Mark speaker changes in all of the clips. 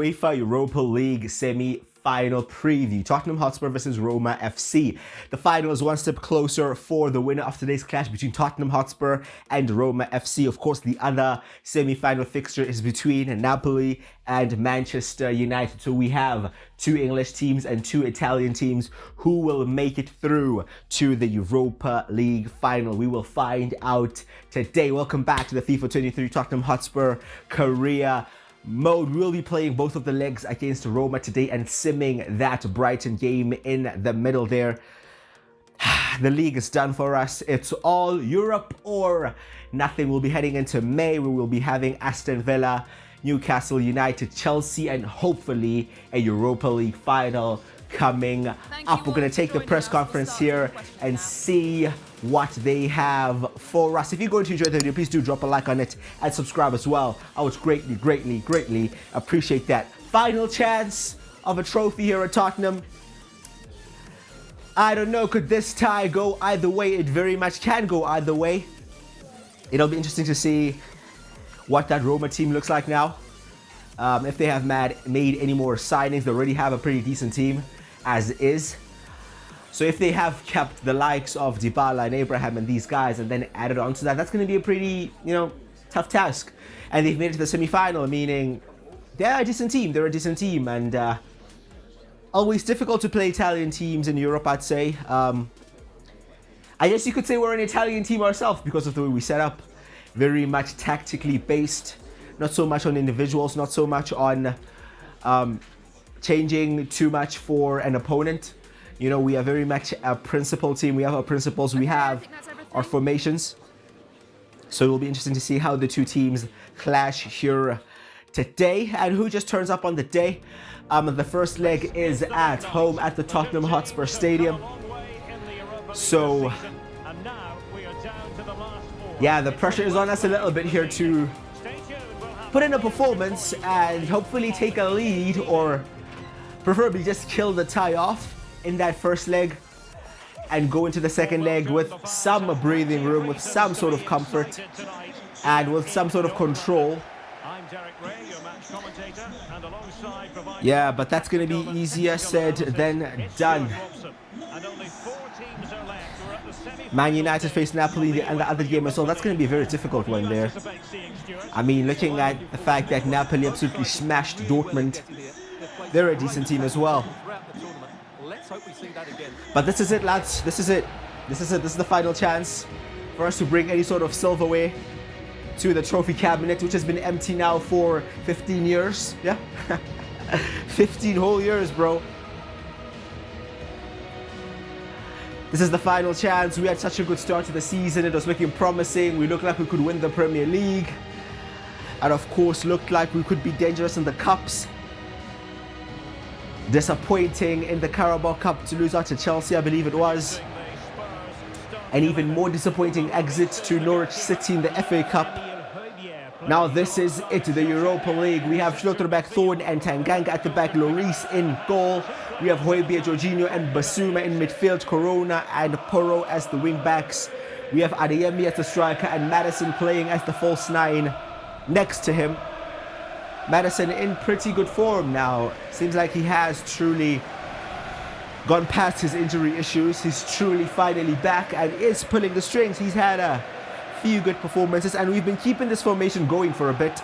Speaker 1: UEFA Europa League semi-final preview. Tottenham Hotspur versus Roma FC. The final is one step closer for the winner of today's clash between Tottenham Hotspur and Roma FC. Of course, the other semi-final fixture is between Napoli and Manchester United. So we have two English teams and two Italian teams who will make it through to the Europa League final. We will find out today. Welcome back to the FIFA 23 Tottenham Hotspur career mode. We'll be playing both of the legs against Roma today and simming that Brighton game in the middle there. The league is done for us. It's all Europe or nothing. We'll be heading into May. We will be having Aston Villa, Newcastle United, Chelsea, and hopefully a Europa League final coming up. We're going to take the press conference here and see what they have for us. If you're going to enjoy the video, please do drop a like on it and subscribe as well. I would greatly appreciate that. Final chance of a trophy here at Tottenham. I don't know, could this tie go either way? It very much can go either way. It'll be interesting to see what that Roma team looks like now. If they have made any more signings. They already have a pretty decent team as is. So if they have kept the likes of Dybala and Abraham and these guys and then added on to that, that's going to be a pretty, tough task. And they've made it to the semi-final, meaning they're a decent team. They're a decent team, and always difficult to play Italian teams in Europe, I'd say. I guess you could say we're an Italian team ourselves because of the way we set up. Very much tactically based, not so much on individuals, not so much on changing too much for an opponent. We are very much a principle team. We have our principles, we have our formations. So it will be interesting to see how the two teams clash here today and who just turns up on the day. The first leg is at home at the Tottenham Hotspur Stadium. So yeah, the pressure is on us a little bit here to put in a performance and hopefully take a lead, or preferably just kill the tie off in that first leg and go into the second leg with some breathing room, with some sort of comfort and with some sort of control. Yeah, but that's going to be easier said than done. Man United face Napoli and the other game as well. That's going to be a very difficult one there. I mean, looking at the fact that Napoli absolutely smashed Dortmund, they're a decent team as well. But this is it, lads. This is it. This is the final chance for us to bring any sort of silverware to the trophy cabinet, which has been empty now for 15 years. Yeah, 15 whole years, bro. This is the final chance. We had such a good start to the season. It was looking promising. We looked like we could win the Premier League. And of course, looked like we could be dangerous in the cups. Disappointing in the Carabao Cup to lose out to Chelsea, I believe it was. An even more disappointing exit to Norwich City in the FA Cup. Now this is it, the Europa League. We have Schlotterbeck, Thorn and Tanganga at the back, Lloris in goal. We have Højbjerg, Jorginho and Basuma in midfield, Corona and Porro as the wing backs. We have Adeyemi as the striker and Madison playing as the false nine next to him. Madison in pretty good form now. Seems like he has truly gone past his injury issues. He's truly finally back and is pulling the strings. He's had a few good performances and we've been keeping this formation going for a bit.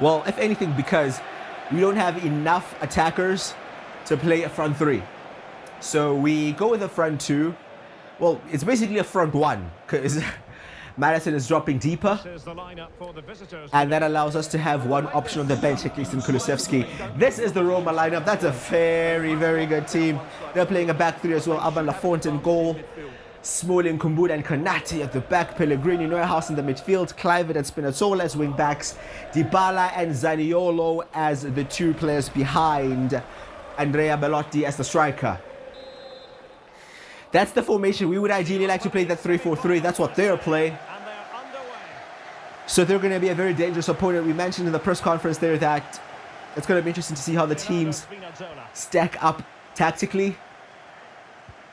Speaker 1: Well, if anything, because we don't have enough attackers to play a front three. So we go with a front two. Well, it's basically a front one because Madison is dropping deeper, and that allows us to have one option on the bench, at least in Kulusevski. This is the Roma lineup. That's a very good team. They're playing a back three as well. Alban Lafont in goal, Smalling, Kumbud and Konate at the back, Pellegrini, Neuhaus in the midfield, Kluivert and Spinazzola as wing backs, Dybala and Zaniolo as the two players behind Andrea Belotti as the striker. That's the formation. We would ideally like to play that 3-4-3. That's what they're playing. So they're going to be a very dangerous opponent. We mentioned in the press conference there that it's going to be interesting to see how the teams stack up tactically.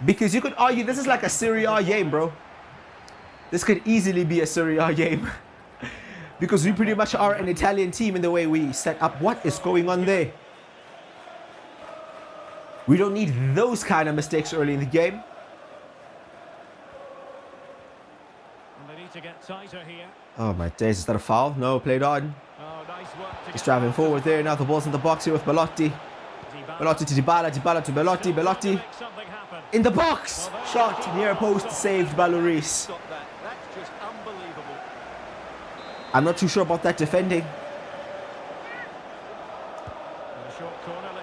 Speaker 1: Because you could argue this is like a Serie A game, bro. This could easily be a Serie A game. because we pretty much are an Italian team in the way we set up. What is going on there? We don't need those kind of mistakes early in the game.
Speaker 2: And they need to get tighter here.
Speaker 1: Oh my days, is that a foul? No, played on.
Speaker 2: Oh, nice work to
Speaker 1: He's driving forward there. Now the ball's in the box here with Belotti. Belotti to Dybala, Dybala to Belotti, Belotti in the box! Shot near post, saved by Lloris.
Speaker 2: That's just unbelievable.
Speaker 1: I'm not too sure about that defending.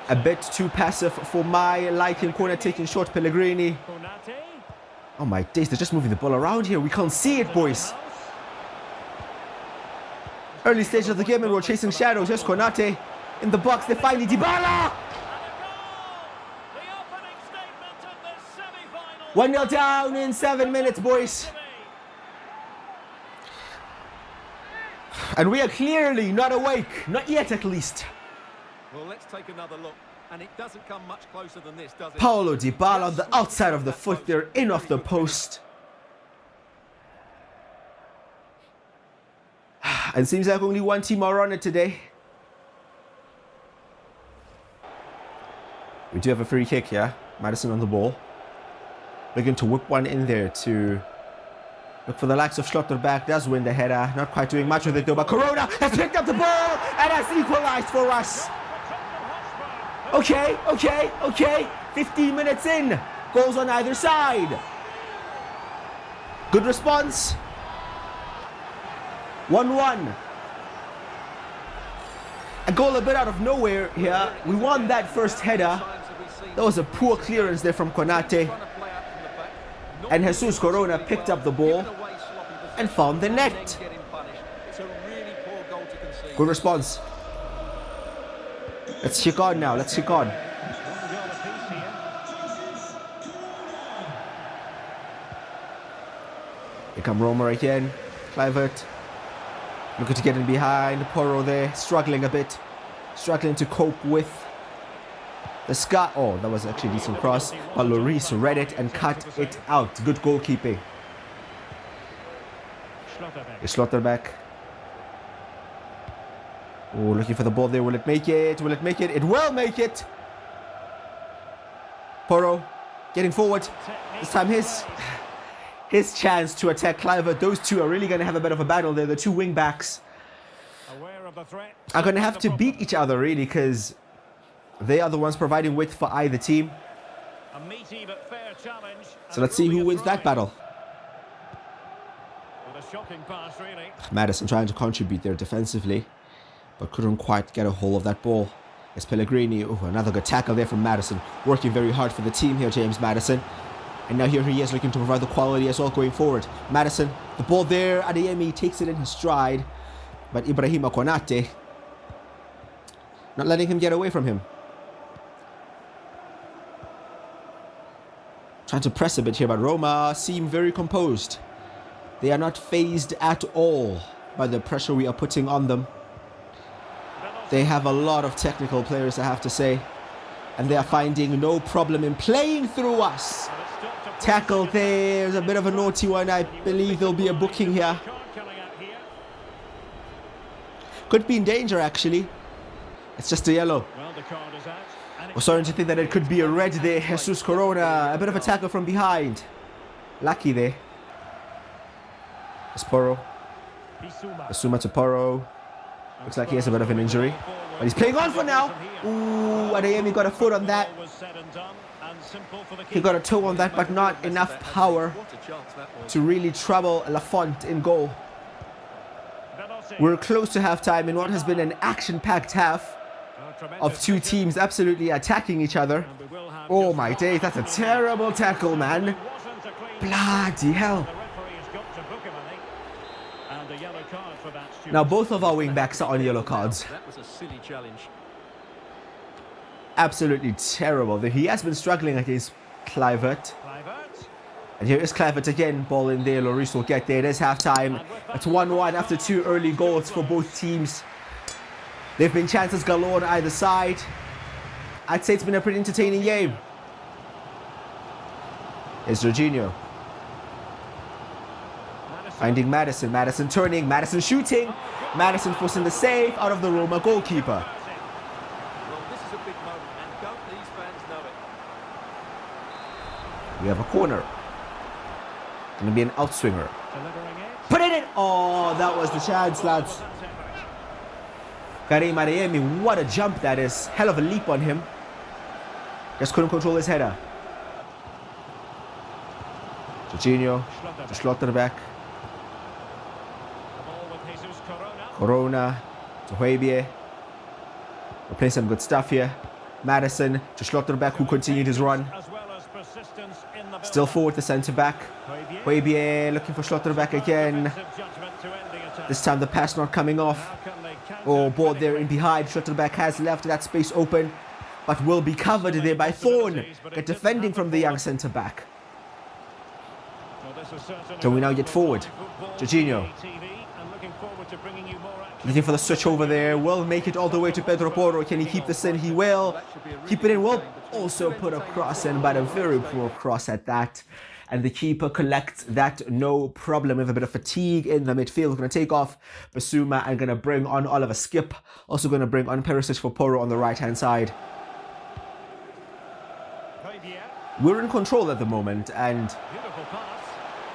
Speaker 1: A bit too passive for my liking. Corner taking short, Pellegrini. Oh my days, they're just moving the ball around here. We can't see it, boys. Early stage of the game and we're chasing shadows. Here's Konate in the box. They finally Dybala! 1-0 down in 7 minutes, boys. And we are clearly not awake. Not yet, at least.
Speaker 2: Well, let's take another look. And it doesn't come much closer than this, does it?
Speaker 1: Paulo Dybala on the outside of the foot there, in off the post. And it seems like only one team are on it today. We do have a free kick here. Madison on the ball. Looking to whip one in there to look for the likes of Schlotterbeck. Does win the header. Not quite doing much with it though. But Corona has picked up the ball and has equalized for us. Okay, okay, okay. 15 minutes in. Goals on either side. Good response. 1-1. A goal a bit out of nowhere here. We won that first header. That was a poor clearance there from Konate. And Jesus Corona picked up the ball and found the net. Good response. Let's kick on now. Let's kick on. Here come Roma again. Kluivert. Looking to get in behind. Porro there. Struggling a bit. Struggling to cope with the Scott. Oh, that was actually a decent cross. But Lloris read it and cut it out. Good goalkeeping. Schlotterbeck. Oh, looking for the ball there. Will it make it? Will it make it? It will make it. Porro getting forward. This time his chance to attack Kluivert. Those two are really going to have a bit of a battle there. The two wing backs are going to have to beat each other really, because they are the ones providing width for either team. So let's see who wins that battle. Madison trying to contribute there defensively, but couldn't quite get a hold of that ball. It's Pellegrini. Oh, another good tackle there from Madison. Working very hard for the team here, James Madison. And now here he is looking to provide the quality as well going forward. Madison, the ball there. Adeyemi takes it in his stride. But Ibrahima Konate not letting him get away from him. Trying to press a bit here, but Roma seem very composed. They are not phased at all by the pressure we are putting on them. They have a lot of technical players, I have to say. And they are finding no problem in playing through us. Tackle there. There's a bit of a naughty one. I believe there'll be a booking here. Could be in danger, actually. It's just a yellow. We're starting to think that it could be a red there. Jesus Corona. A bit of a tackle from behind. Lucky there. It's Porro. Asuma to Porro. Looks like he has a bit of an injury. But he's playing on for now. Ooh, Adeyemi got a foot on that. He got a toe on that, but not enough power to really trouble Lafont in goal. We're close to halftime in what has been an action-packed half of two teams absolutely attacking each other. Oh my days, that's a terrible tackle, man. Bloody hell. Now both of our wing backs are on yellow cards.
Speaker 2: That was a silly challenge.
Speaker 1: Absolutely terrible. He has been struggling against Kluivert. And here is Kluivert again. Ball in there. Lloris will get there. It is halftime. It's 1-1 after two early goals for both teams. There have been chances galore on either side. I'd say it's been a pretty entertaining game. Here's Jorginho. Finding Madison. Madison turning. Madison shooting. Madison forcing the save out of the Roma goalkeeper.
Speaker 2: Well, this is a big moment, and don't these fans know it?
Speaker 1: We have a corner. Gonna be an outswinger. Put it in! Oh, that was the chance, lads. Karim Adeyemi, what a jump that is. Hell of a leap on him. Just couldn't control his header. Jorginho, to Schlotterbeck. Corona, to Højbjerg. We're playing some good stuff here. Madison to Schlotterbeck, who continued his run. Still forward, the centre-back. Højbjerg looking for Schlotterbeck again. This time the pass not coming off. Oh, ball there in behind. Schlotterbeck has left that space open, but will be covered there by Thorn. Get defending from the young centre-back. So we now get forward. Jorginho. Looking for the switch over there. Will make it all the way to Pedro Porro. Can he keep this in? He will. Keep it in. Will also put a cross in, but a very poor cross at that. And the keeper collects that no problem with a bit of fatigue in the midfield. We're going to take off Basuma and going to bring on Oliver Skip. Also going to bring on Perisic for Porro on the right-hand side. We're in control at the moment, and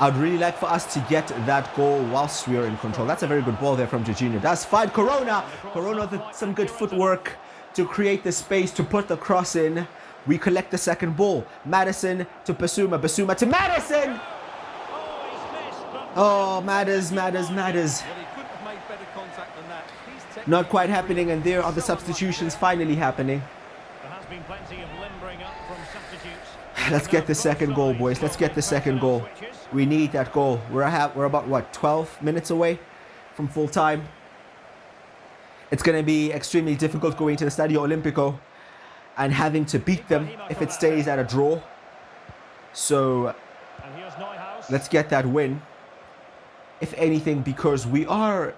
Speaker 1: I'd really like for us to get that goal whilst we're in control. That's a very good ball there from Jorginho. Does find Corona. Corona with some good footwork to create the space to put the cross in. We collect the second ball. Madison to Basuma. Basuma to Madison. Oh, matters. Not quite happening, and there are the substitutions finally happening. Let's get the second goal, boys. Let's get the second goal. We need that goal. We're about, what, 12 minutes away from full time. It's going to be extremely difficult going to the Stadio Olimpico and having to beat them if it stays at a draw. So let's get that win, if anything, because we are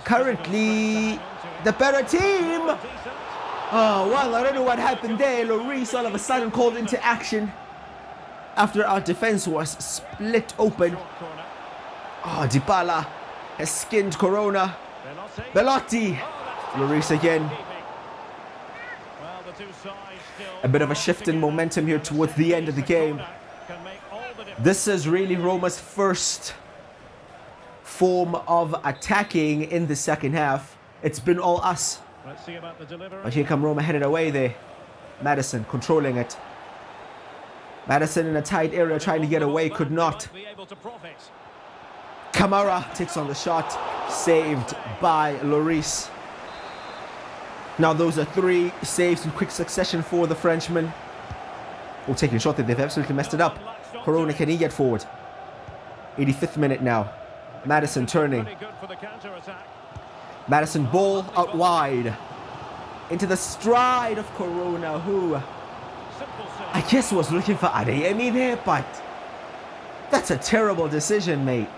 Speaker 1: currently the better team. Oh, well, I don't know what happened there. Lloris all of a sudden called into action after our defense was split open. Oh, Dybala has skinned Corona. Belotti. Lloris again. A bit of a shift in momentum here towards the end of the game. This is really Roma's first form of attacking in the second half. It's been all us. But here come Roma headed away there. Madison controlling it. Madison in a tight area trying to get away, could not. Kamara takes on the shot, saved by Lloris. Now those are 3 saves in quick succession for the Frenchman. Oh, taking a shot there, they've absolutely messed it up. Corona, can he get forward? 85th minute now. Madison turning. Madison ball out wide. Into the stride of Corona, who I guess was looking for Adeyemi there, but that's a terrible decision, mate.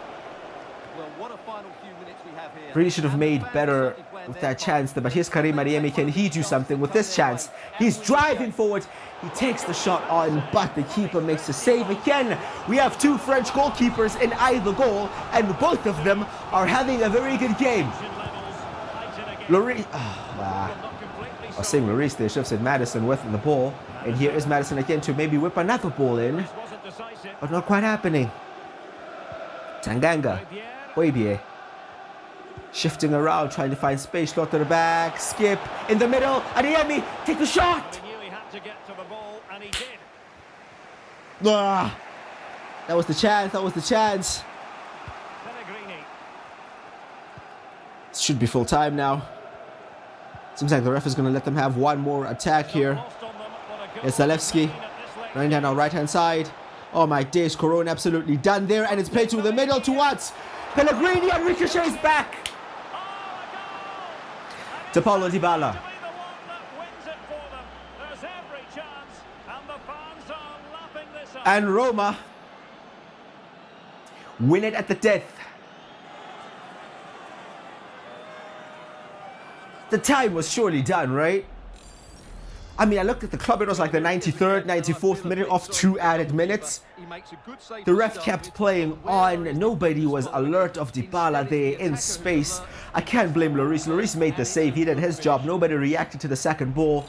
Speaker 1: Really should have made better with that chance there, but here's Karim Adeyemi. Can he do something with this chance? He's driving forward. He takes the shot on, but the keeper makes a save again. We have 2 French goalkeepers in either goal, and both of them are having a very good game. Lloris, I was saying Lloris, they should have said Madison with the ball. And here is Madison again to maybe whip another ball in, but not quite happening. Tanganga, Højbjerg, shifting around, trying to find space. Schlotterbeck, Skip in the middle. Adeyemi, take the shot. That was the chance. That was the chance. Should be full time now. Seems like the ref is going to let them have one more attack here. It's Zalewski running down our right-hand side. Oh my days, Corona absolutely done there, and it's played to the middle towards Pellegrini, and ricochets back to Paulo Dybala. And Roma win it at the death. The time was surely done, right? I mean, I looked at the club, it was like the 93rd, 94th minute of 2 added minutes. The ref kept playing on. Nobody was alert of Dybala there in space. I can't blame Lloris. Lloris made the save. He did his job. Nobody reacted to the second ball.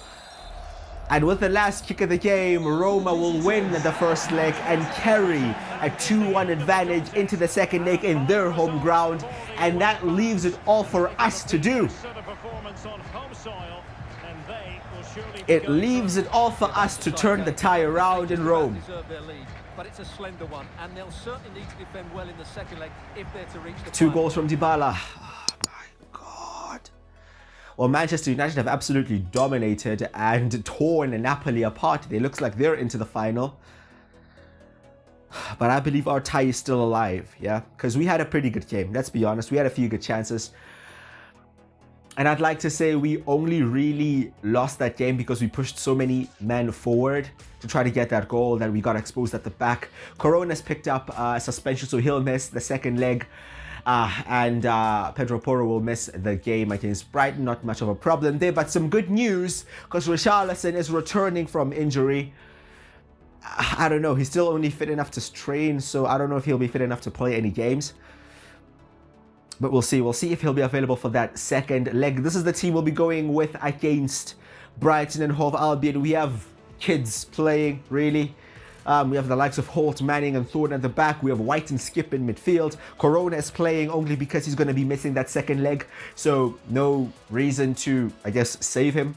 Speaker 1: And with the last kick of the game, Roma will win the first leg and carry a 2-1 advantage into the second leg in their home ground. And that leaves it all for us to do. It leaves it all for us to turn the tie around in Rome.
Speaker 2: But it's a slender one, and they'll certainly need to defend well in the second leg if they're to reach the
Speaker 1: 2 goals from Dybala. Oh my God. Well, Manchester United have absolutely dominated and torn Napoli apart. It looks like they're into the final. But I believe our tie is still alive, yeah? Because we had a pretty good game. Let's be honest. We had a few good chances. And I'd like to say we only really lost that game because we pushed so many men forward to try to get that goal that we got exposed at the back. Corona's picked up suspension, so he'll miss the second leg. And Pedro Porro will miss the game against Brighton. Not much of a problem there, but some good news because Richarlison is returning from injury. I don't know, he's still only fit enough to train, so I don't know if he'll be fit enough to play any games. But we'll see. We'll see if he'll be available for that second leg. This is the team we'll be going with against Brighton and Hove Albion. We have kids playing, really. We have the likes of Holt, Manning and Thornton at the back. We have White and Skip in midfield. Corona is playing only because he's going to be missing that second leg. So no reason to, I guess, save him.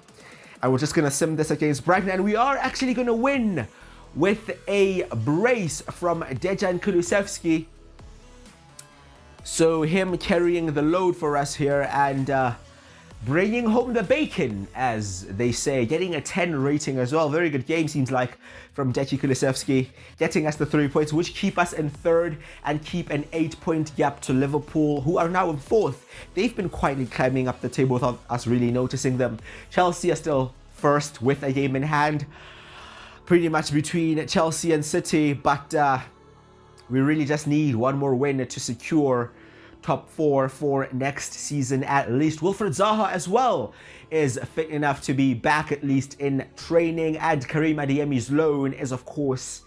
Speaker 1: And we're just going to sim this against Brighton. And we are actually going to win with a brace from Dejan Kulusevski. So him carrying the load for us here and bringing home the bacon, as they say. Getting a 10 rating as well. Very good game, seems like, from Dejan Kulusevski. Getting us the 3 points, which keep us in third and keep an 8-point gap to Liverpool, who are now in fourth. They've been quietly climbing up the table without us really noticing them. Chelsea are still first with a game in hand. Pretty much between Chelsea and City, but we really just need one more win to secure top 4 for next season at least. Wilfred Zaha as well is fit enough to be back at least in training, and Karim Adeyemi's loan is of course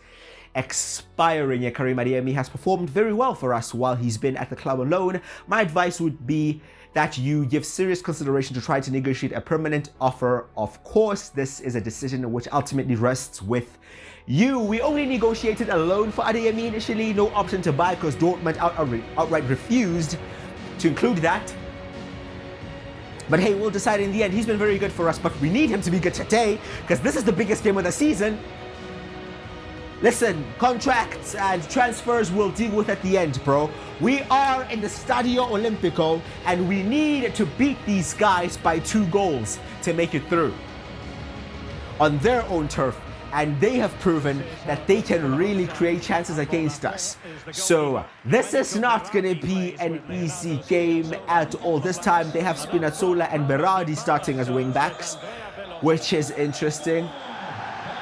Speaker 1: expiring. Yeah, Karim Adeyemi has performed very well for us while he's been at the club on loan. My advice would be that you give serious consideration to try to negotiate a permanent offer. Of course, this is a decision which ultimately rests with you. We only negotiated a loan for Adeyemi initially, no option to buy because Dortmund outright refused to include that. But hey, we'll decide in the end. He's been very good for us, but we need him to be good today because this is the biggest game of the season. Listen, contracts and transfers we'll deal with at the end, bro. We are in the Stadio Olimpico and we need to beat these guys by 2 goals to make it through on their own turf. And they have proven that they can really create chances against us. So this is not going to be an easy game at all. This time they have Spinazzola and Berardi starting as wing backs, which is interesting.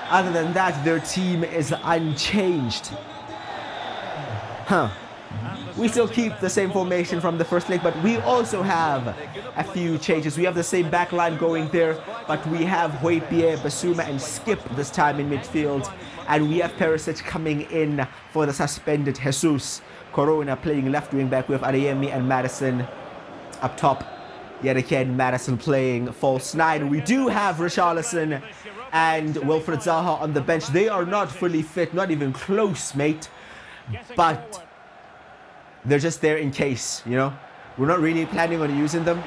Speaker 1: Other than that, their team is unchanged. We still keep the same formation from the first leg, but we also have a few changes. We have the same back line going there, but we have Hojbjerg, Basuma and Skip this time in midfield. And we have Perisic coming in for the suspended Jesus. Corona playing left wing back. We have Adeyemi and Maddison up top. Yet again, Maddison playing false 9. We do have Richarlison and Wilfred Zaha on the bench. They are not fully fit, not even close, mate. But they're just there in case, you know. We're not really planning on using them,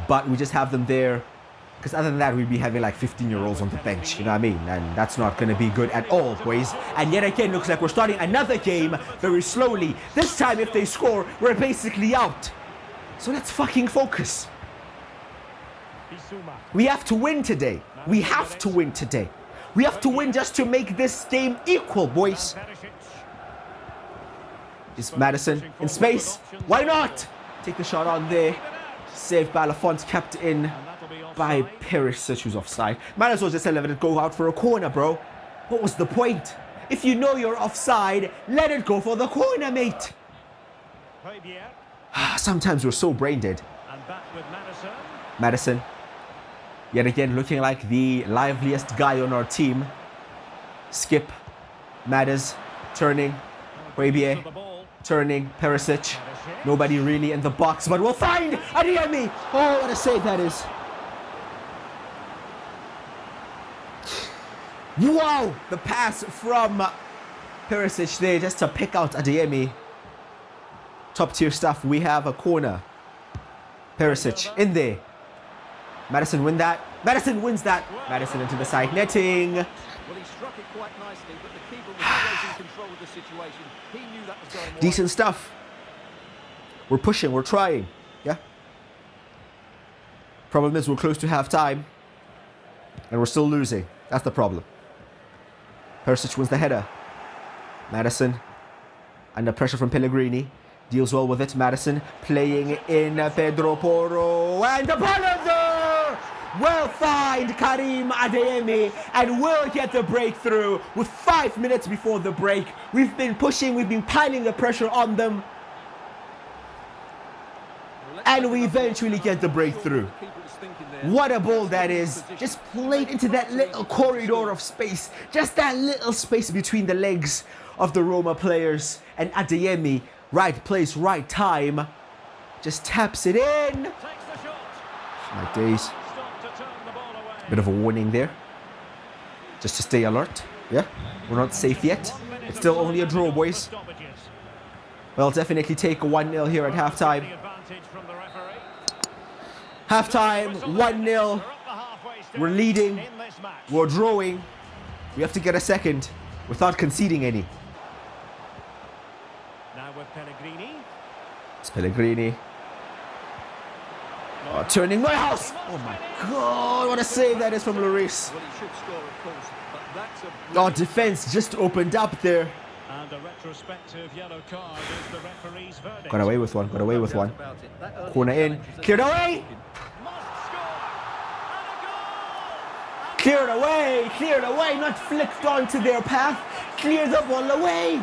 Speaker 1: but we just have them there because other than that, we'd be having like 15-year-olds on the bench, you know what I mean? And that's not going to be good at all, boys. And yet again, looks like we're starting another game very slowly. This time, if they score, we're basically out. So let's fucking focus. We have to win today. We have to win today. We have to win just to make this game equal, boys. Is Maddison in space? Why not? Take the shot on there. Saved by Lafont, kept in by Perisic, who's offside. Might as well just let it go out for a corner, bro. What was the point? If you know you're offside, let it go for the corner, mate.
Speaker 3: Hojbjerg.
Speaker 1: 'Cause. Sometimes we're so brain dead.
Speaker 3: And back with Maddison.
Speaker 1: Maddison.
Speaker 3: And that will be offside.
Speaker 1: Maddison. Yet again, looking like the liveliest guy on our team. Skip. Matters. Turning. Huebie. Turning. Perisic. Nobody really in the box, but we'll find Adeyemi. Oh, what a save that is. Wow! The pass from Perisic there just to pick out Adeyemi. Top tier stuff. We have a corner. Perisic in there. Madison win that. Madison wins that. Madison into the side netting.
Speaker 2: Well, he struck it quite nicely, but the keeper was always in control of the situation. He knew that was going wide.
Speaker 1: Decent stuff. We're pushing, we're trying. Yeah. Problem is we're close to half time. And we're still losing. That's the problem. Perisic wins the header. Madison under pressure from Pellegrini. Deals well with it. Madison playing in Pedro Porro. And the ball is there! Will find Karim Adeyemi and will get the breakthrough with 5 minutes before the break. We've been pushing, we've been piling the pressure on them. And we eventually get the breakthrough. What a ball that is. Just played into that little corridor of space. Just that little space between the legs of the Roma players. And Adeyemi, right place, right time, just taps it in. My days. Bit of a warning there. Just to stay alert. Yeah, we're not safe yet. It's still only a draw, boys. Well, definitely take a 1-0 here at halftime. Halftime, 1-0. We're leading. We're drawing. We have to get a second without conceding any.
Speaker 3: Now with Pellegrini.
Speaker 1: It's Pellegrini. Oh, turning my house. Oh my God, what a save that is from Lloris.
Speaker 2: Well, he should score, of course, but that's a...
Speaker 1: Oh, defense just opened up there.
Speaker 3: And a retrospective yellow card is the referee's verdict.
Speaker 1: Got away with one, got away with one. Corner in, cleared away. Cleared away, not flicked onto their path. Cleared the ball away.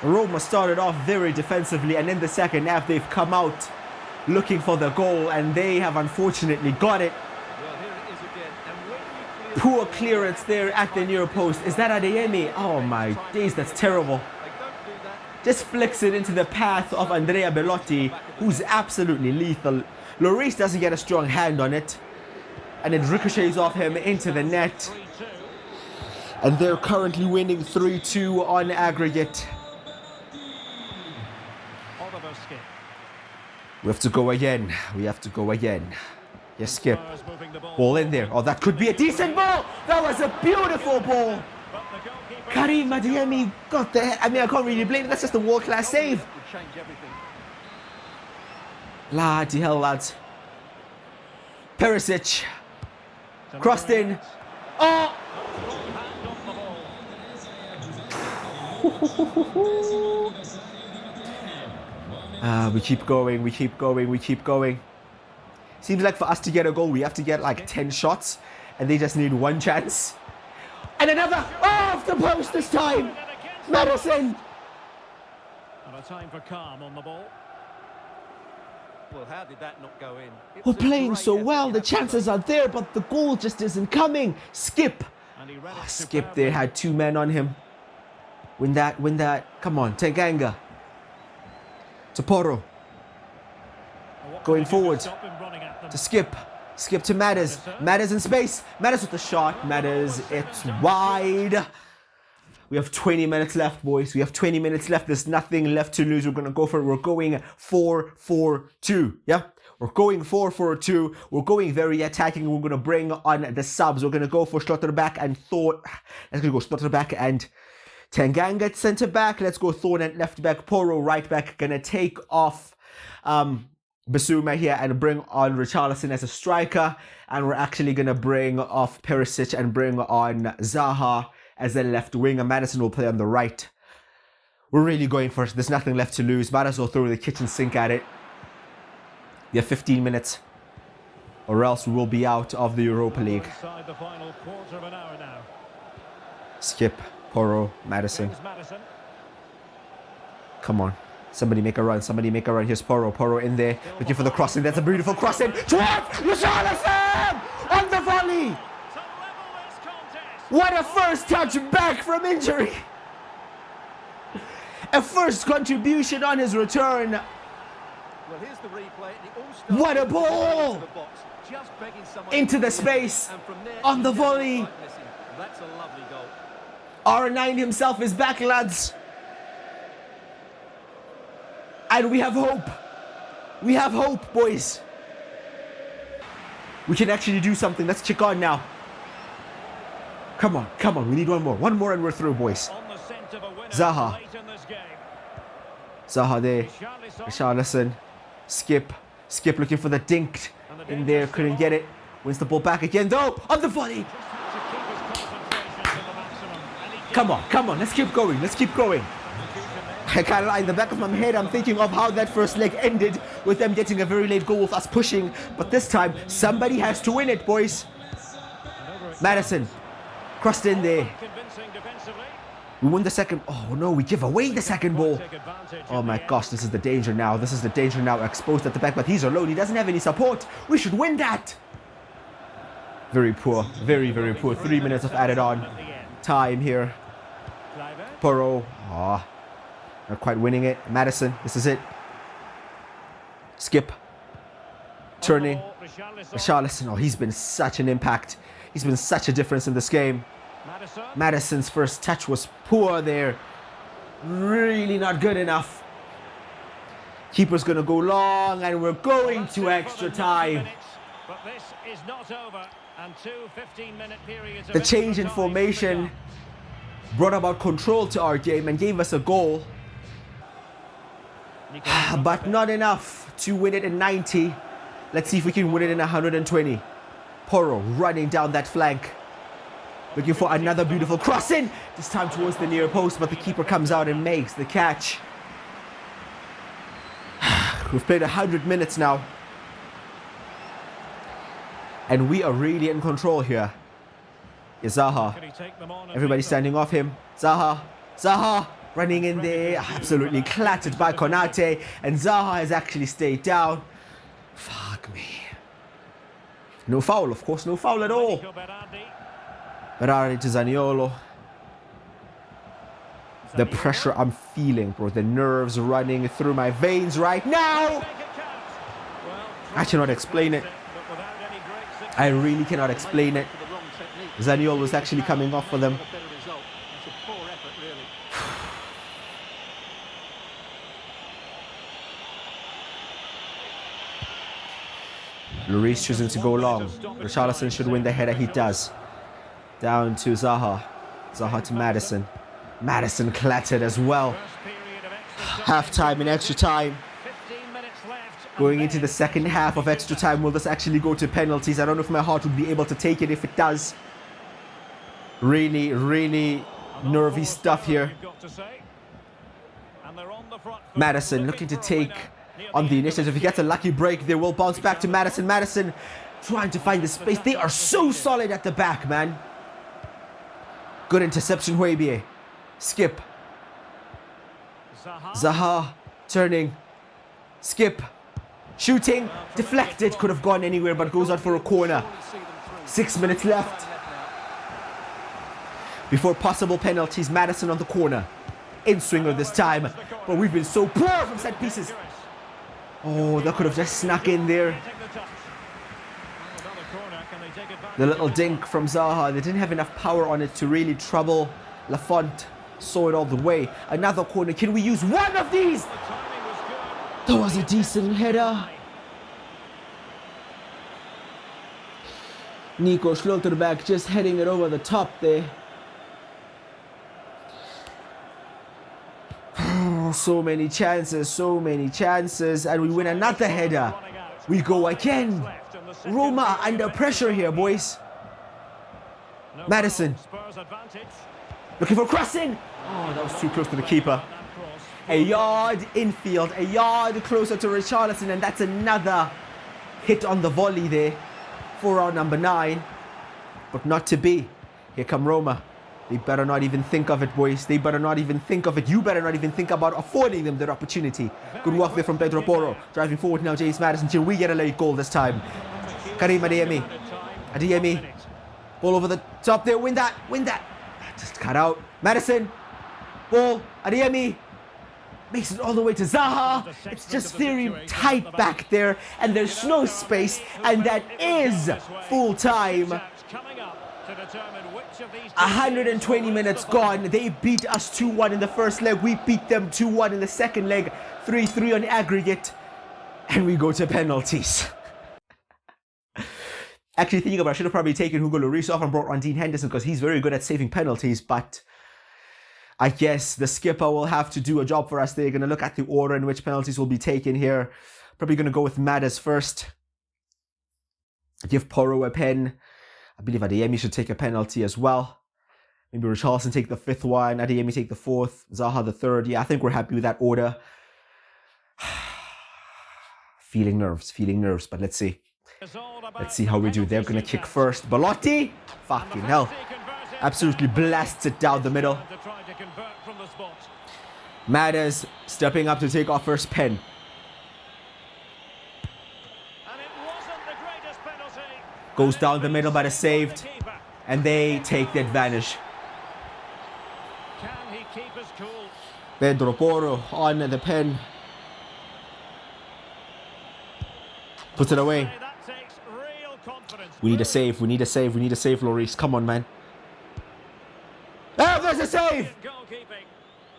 Speaker 1: Roma started off very defensively, and in the second half they've come out looking for the goal, and they have unfortunately got it.
Speaker 2: Well, here it is again. And when you
Speaker 1: Poor clearance there at the near post. Is that Adeyemi? Oh my days, that's terrible. Just flicks it into the path of Andrea Bellotti, who's absolutely lethal. Lloris doesn't get a strong hand on it, and it ricochets off him into the net. And they're currently winning 3-2 on aggregate. We have to go again. We have to go again. Yes, Skip. Ball in there. Oh, that could be a decent ball. That was a beautiful ball. Karim Adeyemi got the head. I mean, I can't really blame it. That's just a world-class save. Bloody hell, lads. Perisic. Crossed in. Oh! We keep going, we keep going, we keep going. Seems like for us to get a goal, we have to get like 10 shots, and they just need one chance. And another off the post this time. Madison.
Speaker 3: And a time for calm on the ball.
Speaker 2: Well, how did that not go in?
Speaker 1: We're playing so well, the chances are there, but the goal just isn't coming. Skip. Oh, Skip there had 2 men on him. Win that, win that. Come on, Tanganga. To Porro. Going forward. To Skip. Skip to Matters. Matters in space. Matters with the shot. Matters, it's wide. We have 20 minutes left, boys. We have 20 minutes left. There's nothing left to lose. We're going to go for it. We're going 4-4-2. Yeah? We're going 4-4-2. We're going very attacking. We're going to bring on the subs. We're going to go for Schlotterbeck and Thor. Let's go Schlotterbeck and Tanganga at centre back. Let's go Thorn at left back. Porro right back. Gonna take off Basuma here and bring on Richarlison as a striker. And we're actually gonna bring off Perisic and bring on Zaha as a left winger. Madison will play on the right. We're really going for it. There's nothing left to lose. Might as well throw the kitchen sink at it. We have 15 minutes, or else we will be out of the Europa League. Skip. Porro, Madison. Come on. Somebody make a run. Somebody make a run. Here's Porro. Porro in there. Looking for the crossing. That's a beautiful crossing. Towards Richarlison! On the volley! What a first touch back from injury. A first contribution on his return.
Speaker 2: Well, here's the replay. It all
Speaker 1: What a ball!
Speaker 2: into the box, just begging someone
Speaker 1: Into the
Speaker 2: to
Speaker 1: space.
Speaker 2: and from there,
Speaker 1: On the
Speaker 2: he never
Speaker 1: volley.
Speaker 2: quite missing. That's a lovely goal.
Speaker 1: R9 himself is back, lads. And we have hope. We have hope, boys. We can actually do something. Let's check on now. Come on, come on. We need one more. One more and we're through, boys.
Speaker 3: On the scent of a winner
Speaker 1: Zaha.
Speaker 3: late in this game.
Speaker 1: Zaha there.
Speaker 3: Richarlison.
Speaker 1: Richarlison. Skip. Skip looking for the dink. In there, couldn't get it. Wins the ball back again, though. On the volley.
Speaker 3: Just had to keep his concentration to the maximum. And he
Speaker 1: Come on, come on. Let's keep going. Let's keep going. I can't lie, in the back of my head, I'm thinking of how that first leg ended with them getting a very late goal with us pushing. But this time, somebody has to win it, boys. Madison. Crossed in there.
Speaker 3: convincing defensively.
Speaker 1: We won the second. Oh no, we give away the second ball.
Speaker 3: Take advantage
Speaker 1: Oh
Speaker 3: in
Speaker 1: my
Speaker 3: the
Speaker 1: gosh, this is the danger now. This is the danger now. Exposed at the back, but he's alone. He doesn't have any support. We should win that. Very poor. Very, very poor. 3 minutes of added on
Speaker 3: at the end.
Speaker 1: time here.
Speaker 3: Kluivert.
Speaker 1: Porro. Ah, not quite winning it. Madison, this is it. Skip. Turning.
Speaker 3: On the ball, Richarlison.
Speaker 1: Richarlison. Oh, he's been such an impact. He's been such a difference in this game.
Speaker 3: Madison.
Speaker 1: Madison's first touch was poor there. Really not good enough. Keeper's gonna go long and we're going to extra time.
Speaker 3: But this is not over. And 2 15-minute periods of
Speaker 1: The change in
Speaker 3: extra time
Speaker 1: formation
Speaker 3: begun.
Speaker 1: brought about control to our game and gave us a goal, but not enough to win it in 90. Let's see if we can win it in 120. Porro running down that flank. Looking for another beautiful crossing. This time towards the near post, but the keeper comes out and makes the catch. We've played 100 minutes now. And we are really in control here. Is Zaha.
Speaker 3: Can he take them on and
Speaker 1: Everybody
Speaker 3: beat them?
Speaker 1: standing off him. Zaha. Zaha running in there. Absolutely clattered by Konate. And Zaha has actually stayed down. Fuck me. No foul, of course. No foul at all.
Speaker 3: Nico Berardi.
Speaker 1: Berardi to Zaniolo. The pressure I'm feeling, bro. The nerves running through my veins right now.
Speaker 3: Make it count. Well,
Speaker 1: I cannot explain it.
Speaker 3: but without any great success.
Speaker 1: I really cannot explain it.
Speaker 2: For the wrong technique.
Speaker 1: Zaniolo was actually coming off for them.
Speaker 2: A better result. It's a poor effort, really.
Speaker 1: Lloris choosing to go long. Richarlison should win the header. He does. Down to Zaha. Zaha to Madison. Madison clattered as well.
Speaker 3: First period of extra time.
Speaker 1: Half time in extra time.
Speaker 3: 15 minutes left. and
Speaker 1: Going into
Speaker 3: then
Speaker 1: the second half of extra time. Will this actually go to penalties? I don't know if my heart would be able to take it if it does. Really, really nervy stuff here.
Speaker 3: you've got to say. And they're on the front foot,
Speaker 1: Madison looking to
Speaker 3: for a
Speaker 1: take
Speaker 3: winner near
Speaker 1: on the
Speaker 3: end.
Speaker 1: initiative. If he gets a lucky break, they will bounce back to Madison. Madison trying to find the space. They are so solid at the back, man. Good interception, Huebie. Skip.
Speaker 3: Zaha.
Speaker 1: Zaha turning. Skip. Shooting. Deflected. Could have gone anywhere, but goes out for a corner.
Speaker 2: See them through.
Speaker 1: 6 minutes left. Before possible penalties, Madison on the corner. In swinger this time. But we've been so poor from set pieces. Oh, that could have just snuck in there.
Speaker 3: Take the touch. Another corner. Can they take advantage
Speaker 1: The little
Speaker 3: of that?
Speaker 1: dink from Zaha. They didn't have enough power on it to really trouble Lafont. Saw it all the way. Another corner. Can we use one of these?
Speaker 3: The timing was good.
Speaker 1: That was a decent header. Nico Schlotterbeck just heading it over the top there. So many chances, and we win another header.
Speaker 3: Running out.
Speaker 1: We go again.
Speaker 3: Left in the second
Speaker 1: Roma
Speaker 3: period
Speaker 1: under
Speaker 3: of
Speaker 1: pressure
Speaker 3: extra
Speaker 1: here,
Speaker 3: time.
Speaker 1: boys.
Speaker 3: No
Speaker 1: Madison.
Speaker 3: goal. Spurs advantage.
Speaker 1: Looking for crossing. Oh, that was too close to the keeper.
Speaker 3: That cross.
Speaker 1: A yard infield, a yard closer to Richarlison, and that's another hit on the volley there for our number 9. But not to be. Here come Roma. They better not even think of it, boys. They better not even think of it. You better not even think about affording them that opportunity. Good work there from Pedro Porro. Driving forward now, James Maddison. Till we get a late goal this time. Karim Adeyemi. Adeyemi. Ball over the top there. Win that. Win that. Just cut out. Maddison. Ball. Adeyemi. Makes it all the way to Zaha. It's just very tight back there. And there's no space. And that is full time. 120 minutes gone. They beat us 2-1 in the first leg. We beat them 2-1 in the second leg. 3-3 on aggregate. And we go to penalties. Actually, thinking about it, I should have probably taken Hugo Lloris off and brought on Dean Henderson because he's very good at saving penalties. But I guess the skipper will have to do a job for us. They're going to look at the order in which penalties will be taken here. Probably going to go with Madders first. Give Porro a pen. I believe Adeyemi should take a penalty as well. Maybe Richarlison take the 5th one. Adeyemi take the 4th. Zaha the 3rd. Yeah, I think we're happy with that order. Feeling nerves. But let's see. Let's see how we do. They're going to kick first. Belotti. Fucking hell. Absolutely blasts it down the middle. Madders stepping up to take our first pen. Goes down the middle but is saved. And they take the advantage. Pedro Porro on the pen. Puts it away. We need a save, Lloris. Come on, man. Oh, there's a save!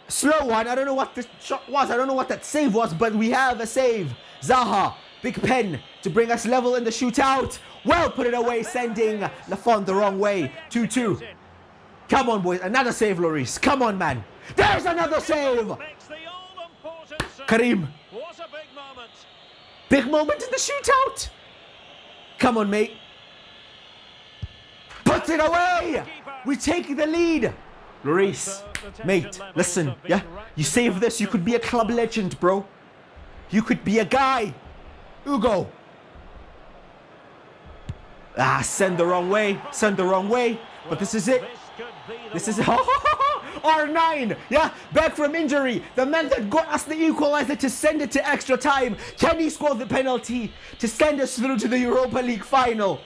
Speaker 1: Slow one. I don't know what this shot was. I don't know what that save was, but we have a save. Zaha, big pen to bring us level in the shootout. Well, put it away, sending Lafont the wrong way. 2-2. Come on, boys. Another save, Lloris. Come on, man. There's another save. Karim. Big moment in the shootout. Come on, mate. Puts it away. We take the lead. Lloris, mate, listen, yeah? You save this, you could be a club legend, bro. You could be a guy. Hugo. Send the wrong way. But this is it. This is it. R9, yeah, back from injury. The man that got us the equalizer to send it to extra time. Can he score the penalty to send us through to the Europa League final?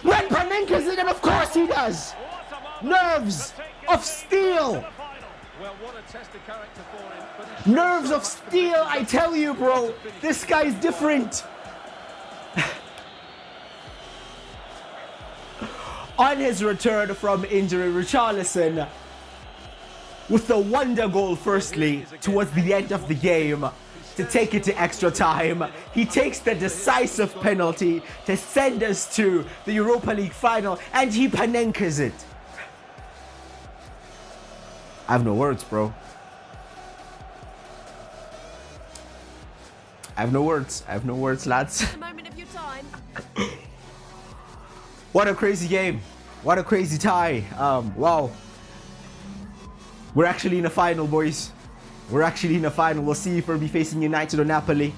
Speaker 1: When Panenka's in it, of course he does. Nerves of steel. Nerves of steel, I tell you, bro. This guy's different. On his return from injury, Richarlison with the wonder goal firstly towards the end of the game to take it to extra time. He takes the decisive penalty to send us to the Europa League final and he Panenkas it. I have no words, bro. I have no words, lads.
Speaker 4: Moment of your time.
Speaker 1: What a crazy game. What a crazy tie. Wow. We're actually in a final, boys. We're actually in a final. We'll see if we'll be facing United or Napoli.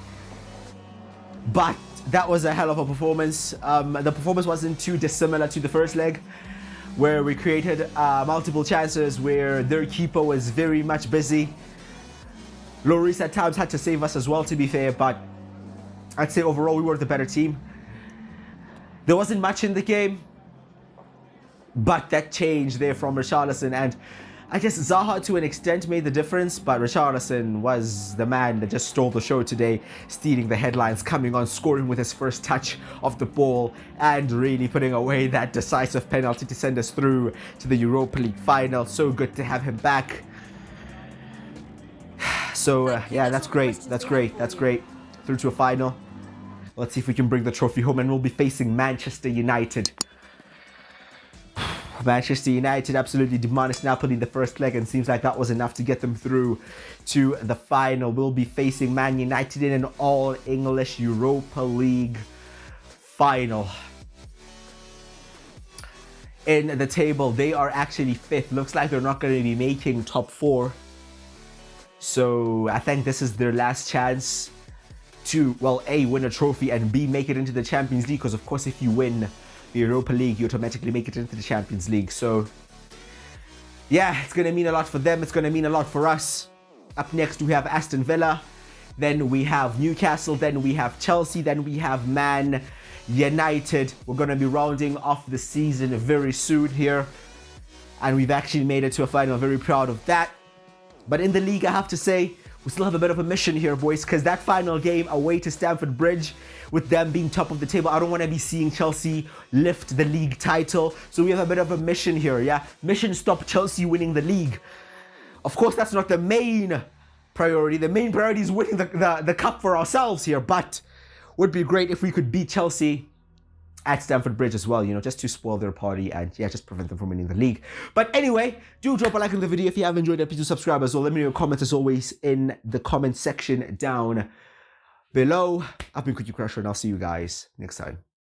Speaker 1: But that was a hell of a performance. The performance wasn't too dissimilar to the first leg, where we created multiple chances, where their keeper was very much busy. Lloris at times had to save us as well, to be fair, but I'd say overall we were the better team. There wasn't much in the game, but that change there from Richarlison, and I guess Zaha to an extent made the difference, but Richarlison was the man that just stole the show today, stealing the headlines, coming on, scoring with his first touch of the ball, and really putting away that decisive penalty to send us through to the Europa League final. So good to have him back. So yeah, that's great. Through to a final. Let's see if we can bring the trophy home, and we'll be facing Manchester United. Manchester United absolutely demolished Napoli in the first leg, and seems like that was enough to get them through to the final. We'll be facing Man United in an all-English Europa League final. In the table, they are actually 5th. Looks like they're not going to be making top 4. So I think this is their last chance to, well, A, win a trophy, and B, make it into the Champions League, because of course if you win the Europa League, you automatically make it into the Champions League. So yeah, it's going to mean a lot for them. It's going to mean a lot for us. Up next, we have Aston Villa. Then we have Newcastle. Then we have Chelsea. Then we have Man United. We're going to be rounding off the season very soon here. And we've actually made it to a final. I'm very proud of that. But in the league, I have to say, we still have a bit of a mission here, boys, because that final game away to Stamford Bridge, with them being top of the table, I don't want to be seeing Chelsea lift the league title. So we have a bit of a mission here, yeah? Mission stop Chelsea winning the league. Of course, that's not the main priority. The main priority is winning the cup for ourselves here, but would be great if we could beat Chelsea at Stamford Bridge as well, you know, just to spoil their party and yeah, just prevent them from winning the league. But anyway, do drop a like on the video if you have enjoyed it. Please do subscribe as well. Let me know your comments as always in the comment section down below. I've been Cookie Crusher and I'll see you guys next time.